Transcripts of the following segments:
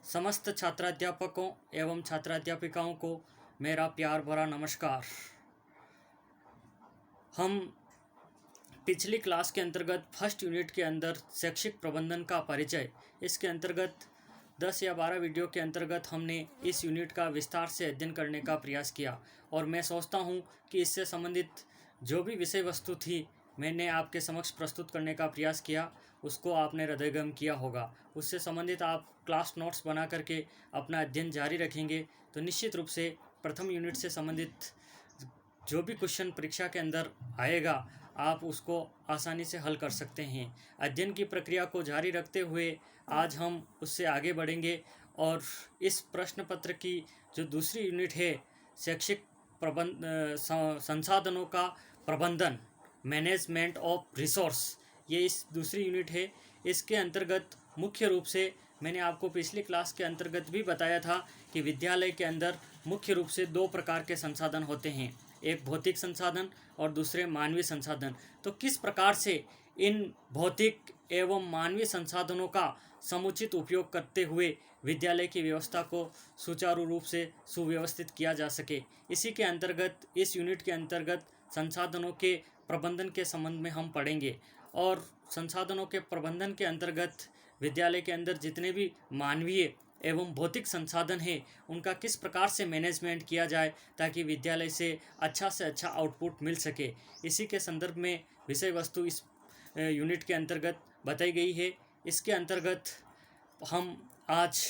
समस्त छात्राध्यापकों एवं छात्राध्यापिकाओं को मेरा प्यार भरा नमस्कार। हम पिछली क्लास के अंतर्गत फर्स्ट यूनिट के अंदर शैक्षिक प्रबंधन का परिचय, इसके अंतर्गत 10 या 12 वीडियो के अंतर्गत हमने इस यूनिट का विस्तार से अध्ययन करने का प्रयास किया और मैं सोचता हूं कि इससे संबंधित जो भी विषय वस्तु थी मैंने आपके समक्ष प्रस्तुत करने का प्रयास किया, उसको आपने हृदयंगम किया होगा। उससे संबंधित आप क्लास नोट्स बना करके अपना अध्ययन जारी रखेंगे तो निश्चित रूप से प्रथम यूनिट से संबंधित जो भी क्वेश्चन परीक्षा के अंदर आएगा आप उसको आसानी से हल कर सकते हैं। अध्ययन की प्रक्रिया को जारी रखते हुए आज हम उससे आगे बढ़ेंगे और इस प्रश्न पत्र की जो दूसरी यूनिट है शैक्षिक संसाधनों का प्रबंधन, मैनेजमेंट ऑफ रिसोर्स, ये इस दूसरी यूनिट है। इसके अंतर्गत मुख्य रूप से मैंने आपको पिछली क्लास के अंतर्गत भी बताया था कि विद्यालय के अंदर मुख्य रूप से दो प्रकार के संसाधन होते हैं, एक भौतिक संसाधन और दूसरे मानवीय संसाधन। तो किस प्रकार से इन भौतिक एवं मानवीय संसाधनों का समुचित उपयोग करते हुए विद्यालय की व्यवस्था को सुचारू रूप से सुव्यवस्थित किया जा सके, इसी के अंतर्गत इस यूनिट के अंतर्गत संसाधनों के प्रबंधन के संबंध में हम पढ़ेंगे। और संसाधनों के प्रबंधन के अंतर्गत विद्यालय के अंदर जितने भी मानवीय एवं भौतिक संसाधन हैं उनका किस प्रकार से मैनेजमेंट किया जाए ताकि विद्यालय से अच्छा आउटपुट मिल सके, इसी के संदर्भ में विषय वस्तु इस यूनिट के अंतर्गत बताई गई है। इसके अंतर्गत हम आज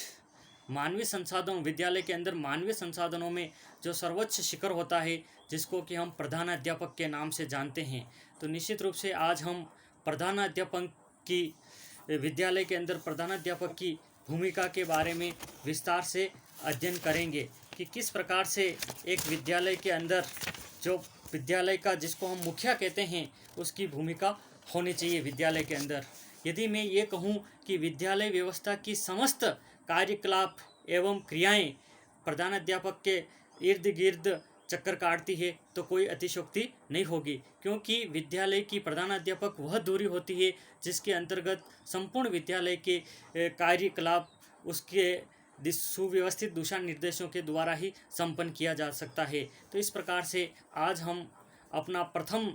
मानवीय संसाधन, विद्यालय के अंदर मानवीय संसाधनों में जो सर्वोच्च शिखर होता है जिसको कि हम प्रधानाध्यापक के नाम से जानते हैं, तो निश्चित रूप से आज हम प्रधानाध्यापक की, विद्यालय के अंदर प्रधानाध्यापक की भूमिका के बारे में विस्तार से अध्ययन करेंगे कि किस प्रकार से एक विद्यालय के अंदर जो विद्यालय का, जिसको हम मुखिया कहते हैं, उसकी भूमिका होनी चाहिए विद्यालय के अंदर। यदि मैं ये कहूँ कि विद्यालय व्यवस्था की समस्त कार्यकलाप एवं क्रियाएं प्रधानाध्यापक के इर्द गिर्द चक्कर काटती है तो कोई अतिशयोक्ति नहीं होगी, क्योंकि विद्यालय की प्रधानाध्यापक वह दूरी होती है जिसके अंतर्गत संपूर्ण विद्यालय के कार्यकलाप उसके सुव्यवस्थित दिशा निर्देशों के द्वारा ही संपन्न किया जा सकता है। तो इस प्रकार से आज हम अपना प्रथम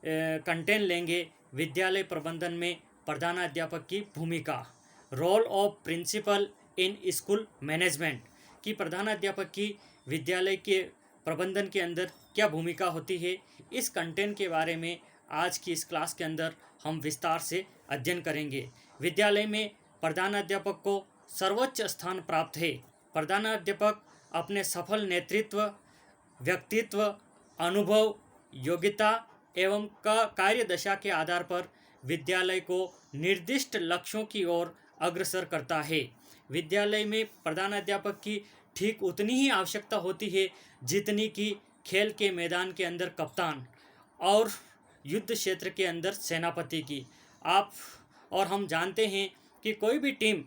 कंटेंट लेंगे विद्यालय प्रबंधन में प्रधानाध्यापक की भूमिका, role of principal in school management, कि प्रधानाध्यापक की विद्यालय के प्रबंधन के अंदर क्या भूमिका होती है। इस कंटेंट के बारे में आज की इस क्लास के अंदर हम विस्तार से अध्ययन करेंगे। विद्यालय में प्रधानाध्यापक को सर्वोच्च स्थान प्राप्त है। प्रधानाध्यापक अपने सफल नेतृत्व, व्यक्तित्व, अनुभव, योग्यता एवं कार्यदशा के आधार पर विद्यालय को निर्दिष्ट लक्ष्यों की ओर अग्रसर करता है। विद्यालय में प्रधानाध्यापक की ठीक उतनी ही आवश्यकता होती है जितनी कि खेल के मैदान के अंदर कप्तान और युद्ध क्षेत्र के अंदर सेनापति की। आप और हम जानते हैं कि कोई भी टीम,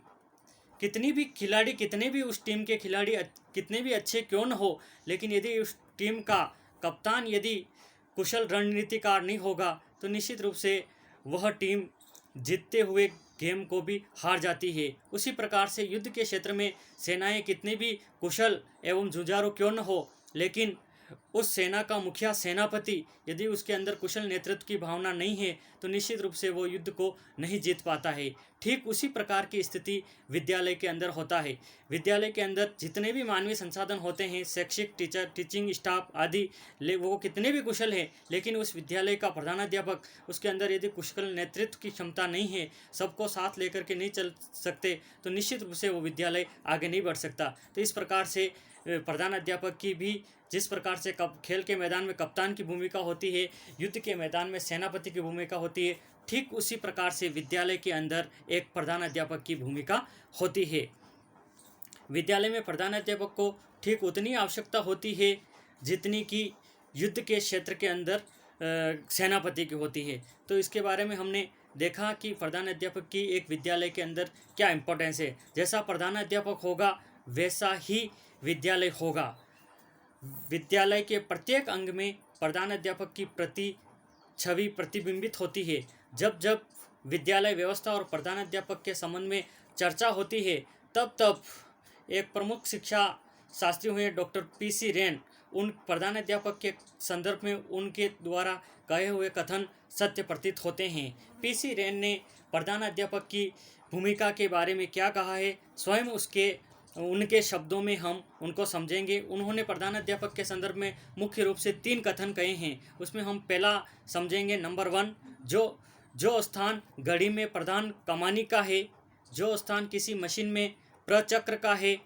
कितनी भी उस टीम के खिलाड़ी कितने भी अच्छे क्यों न हो, लेकिन यदि उस टीम का कप्तान यदि कुशल रणनीतिकार नहीं होगा तो निश्चित रूप से वह टीम जीतते हुए गेम को भी हार जाती है। उसी प्रकार से युद्ध के क्षेत्र में सेनाएं कितनी भी कुशल एवं जुझारू क्यों न हो, लेकिन उस सेना का मुखिया सेनापति यदि उसके अंदर कुशल नेतृत्व की भावना नहीं है तो निश्चित रूप से वो युद्ध को नहीं जीत पाता है। ठीक उसी प्रकार की स्थिति विद्यालय के अंदर होता है। विद्यालय के अंदर जितने भी मानवीय संसाधन होते हैं, शैक्षिक टीचर, टीचिंग स्टाफ आदि, वो कितने भी कुशल हैं, लेकिन उस विद्यालय का प्रधानाध्यापक, उसके अंदर यदि कुशल नेतृत्व की क्षमता नहीं है, सबको साथ लेकर के नहीं चल सकते, तो निश्चित रूप से वो विद्यालय आगे नहीं बढ़ सकता। तो इस प्रकार से प्रधानाध्यापक की भी जिस प्रकार से खेल के मैदान में कप्तान की भूमिका होती है, युद्ध के मैदान में सेनापति की भूमिका होती है, ठीक उसी प्रकार से विद्यालय के अंदर एक प्रधानाध्यापक की भूमिका होती है। विद्यालय में प्रधानाध्यापक को ठीक उतनी आवश्यकता होती है जितनी कि युद्ध के क्षेत्र के अंदर सेनापति की होती है। तो इसके बारे में हमने देखा कि प्रधानाध्यापक की एक विद्यालय के अंदर क्या इम्पोर्टेंस है। जैसा प्रधानाध्यापक होगा वैसा ही विद्यालय होगा। विद्यालय के प्रत्येक अंग में प्रधानाध्यापक की छवि प्रतिबिंबित होती है। जब जब विद्यालय व्यवस्था और प्रधानाध्यापक के संबंध में चर्चा होती है तब एक प्रमुख शिक्षा शास्त्री हुए डॉक्टर पीसी रेन, उन प्रधान अध्यापक के संदर्भ में उनके द्वारा कहे हुए कथन सत्य प्रतीत होते हैं। पीसी रेन ने प्रधान अध्यापक की भूमिका के बारे में क्या कहा है, स्वयं उनके शब्दों में हम उनको समझेंगे। उन्होंने प्रधान अध्यापक के संदर्भ में मुख्य रूप से 3 कथन कहे हैं। उसमें हम पहला समझेंगे, नंबर 1, जो स्थान घड़ी में प्रधान कमानी का है, जो स्थान किसी मशीन में प्रचक्र का है,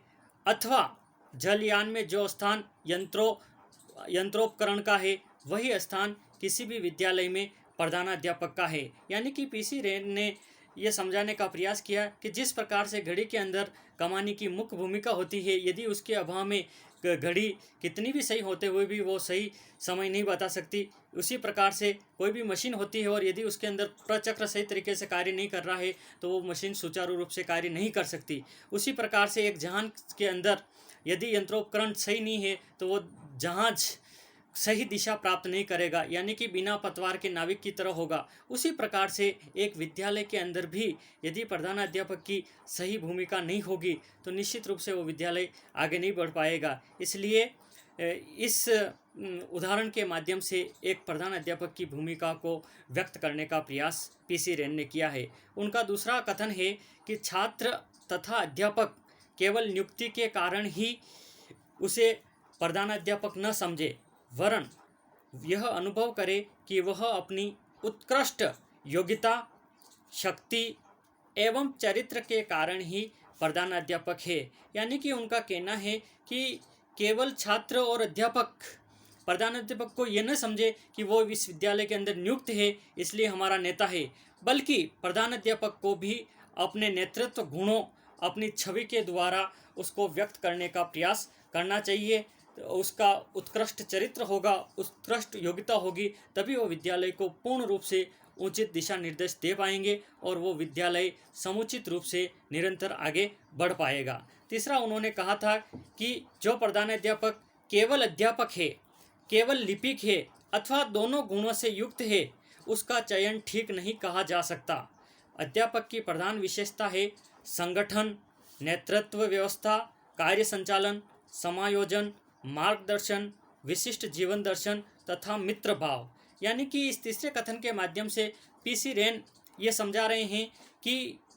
अथवा जलयान में जो स्थान यंत्रोपकरण का है, वही स्थान किसी भी विद्यालय में प्रधानाध्यापक का है। यानी कि पीसी रेन ने यह समझाने का प्रयास किया कि जिस प्रकार से घड़ी के अंदर कमानी की मुख्य भूमिका होती है, यदि उसके अभाव में घड़ी कितनी भी सही होते हुए भी वो सही समय नहीं बता सकती, उसी प्रकार से कोई भी मशीन होती है और यदि उसके अंदर प्रचक्र सही तरीके से कार्य नहीं कर रहा है तो वो मशीन सुचारू रूप से कार्य नहीं कर सकती। उसी प्रकार से एक जहाज के अंदर यदि यंत्रोपकरण सही नहीं है तो वो जहाज सही दिशा प्राप्त नहीं करेगा, यानी कि बिना पतवार के नाविक की तरह होगा। उसी प्रकार से एक विद्यालय के अंदर भी यदि प्रधानाध्यापक की सही भूमिका नहीं होगी तो निश्चित रूप से वो विद्यालय आगे नहीं बढ़ पाएगा। इसलिए इस उदाहरण के माध्यम से एक प्रधान अध्यापक की भूमिका को व्यक्त करने का प्रयास पीसी रेन ने किया है। उनका दूसरा कथन है कि छात्र तथा अध्यापक केवल नियुक्ति के कारण ही उसे प्रधानाध्यापक न समझे, वरन यह अनुभव करे कि वह अपनी उत्कृष्ट योग्यता, शक्ति एवं चरित्र के कारण ही प्रधानाध्यापक है। यानी कि उनका कहना है कि केवल छात्र और अध्यापक प्रधानाध्यापक को यह न समझे कि वो विश्वविद्यालय के अंदर नियुक्त है इसलिए हमारा नेता है, बल्कि प्रधानाध्यापक को भी अपने नेतृत्व गुणों, अपनी छवि के द्वारा उसको व्यक्त करने का प्रयास करना चाहिए। उसका उत्कृष्ट चरित्र होगा, उत्कृष्ट योग्यता होगी, तभी वो विद्यालय को पूर्ण रूप से उचित दिशा निर्देश दे पाएंगे और वो विद्यालय समुचित रूप से निरंतर आगे बढ़ पाएगा। तीसरा उन्होंने कहा था कि जो प्रधानाध्यापक केवल अध्यापक है, केवल लिपिक है अथवा दोनों गुणों से युक्त है, उसका चयन ठीक नहीं कहा जा सकता। अध्यापक की प्रधान विशेषता है संगठन, नेतृत्व व्यवस्था, कार्य संचालन, समायोजन, मार्गदर्शन, विशिष्ट जीवन दर्शन तथा मित्र भाव। यानी कि इस तीसरे कथन के माध्यम से पीसी रेन ये समझा रहे हैं कि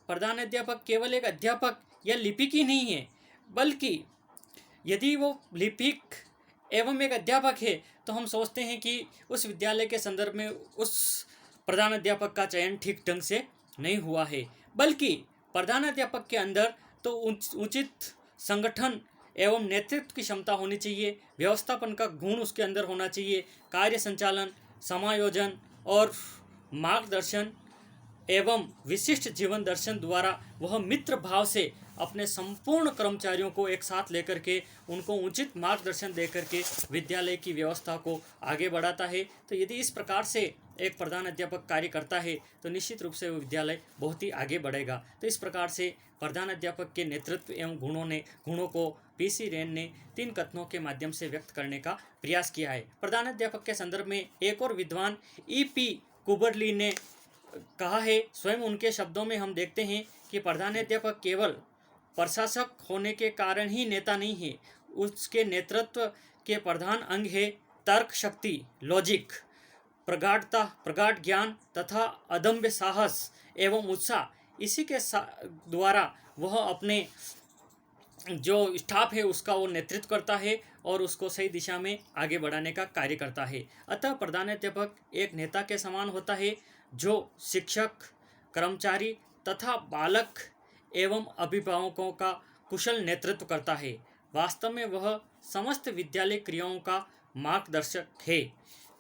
प्रधानाध्यापक केवल एक अध्यापक या लिपिक ही नहीं है, बल्कि यदि वो लिपिक एवं एक अध्यापक है तो हम सोचते हैं कि उस विद्यालय के संदर्भ में उस प्रधानाध्यापक का चयन ठीक ढंग से नहीं हुआ है, बल्कि प्रधानाध्यापक के अंदर तो उचित संगठन एवं नेतृत्व की क्षमता होनी चाहिए, व्यवस्थापन का गुण उसके अंदर होना चाहिए, कार्य संचालन, समायोजन और मार्गदर्शन एवं विशिष्ट जीवन दर्शन द्वारा वह मित्र भाव से अपने संपूर्ण कर्मचारियों को एक साथ लेकर के उनको उचित मार्गदर्शन देकर के विद्यालय की व्यवस्था को आगे बढ़ाता है। तो यदि इस प्रकार से एक प्रधान अध्यापक कार्य करता है तो निश्चित रूप से वो विद्यालय बहुत ही आगे बढ़ेगा। तो इस प्रकार से प्रधान अध्यापक के नेतृत्व एवं गुणों को पीसी रेन ने 3 कथनों के माध्यम से व्यक्त करने का प्रयास किया है। प्रधान अध्यापक के संदर्भ में एक और विद्वान ई.पी. कुबरली ने कहा है, स्वयं उनके शब्दों में हम देखते हैं कि प्रधानाध्यापक केवल प्रशासक होने के कारण ही नेता नहीं है, उसके नेतृत्व के प्रधान अंग है तर्क शक्ति, लॉजिक, प्रगाढ़ता, प्रगाढ़ ज्ञान तथा अदम्य साहस एवं उत्साह। इसी के द्वारा वह अपने जो स्टाफ है उसका वो नेतृत्व करता है और उसको सही दिशा में आगे बढ़ाने का कार्य करता है। अतः प्रधानाध्यापक एक नेता के समान होता है जो शिक्षक, कर्मचारी तथा बालक एवं अभिभावकों का कुशल नेतृत्व करता है। वास्तव में वह समस्त विद्यालय क्रियाओं का मार्गदर्शक है।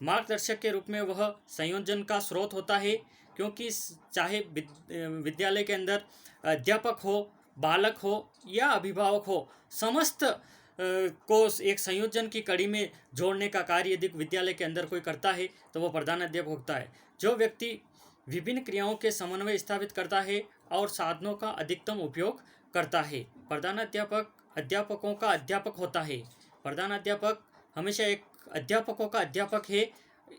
मार्गदर्शक के रूप में वह संयोजन का स्रोत होता है, क्योंकि चाहे विद्यालय के अंदर अध्यापक हो, बालक हो या अभिभावक हो, समस्त को एक संयोजन की कड़ी में जोड़ने का कार्य यदि विद्यालय के अंदर कोई करता है तो वह प्रधानाध्यापक होता है। जो व्यक्ति विभिन्न क्रियाओं के समन्वय स्थापित करता है और साधनों का अधिकतम उपयोग करता है, प्रधानाध्यापक अध्यापकों का अध्यापक होता है। प्रधानाध्यापक हमेशा एक अध्यापकों का अध्यापक है।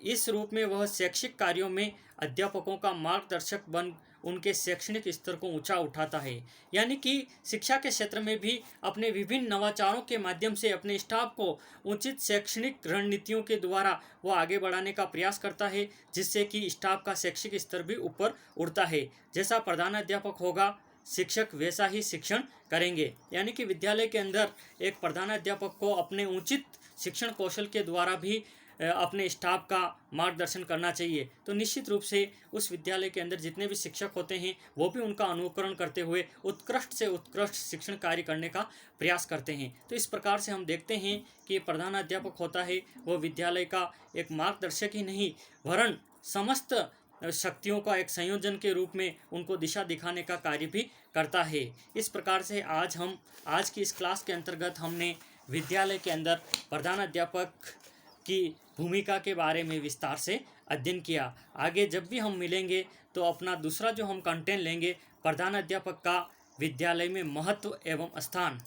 इस रूप में वह शैक्षिक कार्यों में अध्यापकों का मार्गदर्शक बन उनके शैक्षणिक स्तर को ऊंचा उठाता है। यानी कि शिक्षा के क्षेत्र में भी अपने विभिन्न नवाचारों के माध्यम से अपने स्टाफ को उचित शैक्षणिक रणनीतियों के द्वारा वो आगे बढ़ाने का प्रयास करता है, जिससे कि स्टाफ का शैक्षिक स्तर भी ऊपर उठता है। जैसा प्रधानाध्यापक होगा, शिक्षक वैसा ही शिक्षण करेंगे। यानी कि विद्यालय के अंदर एक प्रधानाध्यापक को अपने उचित शिक्षण कौशल के द्वारा भी अपने स्टाफ का मार्गदर्शन करना चाहिए। तो निश्चित रूप से उस विद्यालय के अंदर जितने भी शिक्षक होते हैं वो भी उनका अनुकरण करते हुए उत्कृष्ट से उत्कृष्ट शिक्षण कार्य करने का प्रयास करते हैं। तो इस प्रकार से हम देखते हैं कि प्रधानाध्यापक होता है वो विद्यालय का एक मार्गदर्शक ही नहीं, वरन समस्त शक्तियों का एक संयोजन के रूप में उनको दिशा दिखाने का कार्य भी करता है। इस प्रकार से आज की इस क्लास के अंतर्गत हमने विद्यालय के अंदर प्रधानाध्यापक की भूमिका के बारे में विस्तार से अध्ययन किया। आगे जब भी हम मिलेंगे तो अपना दूसरा जो हम कंटेंट लेंगे, प्रधानाध्यापक का विद्यालय में महत्व एवं स्थान,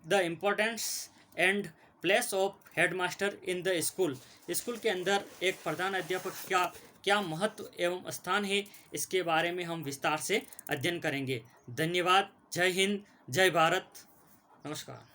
the importance and place of headmaster in the school. School के अंदर एक प्रधानाध्यापक का क्या महत्व एवं स्थान है, इसके बारे में हम विस्तार से अध्ययन करेंगे। धन्यवाद। जय हिंद, जय भारत, नमस्कार।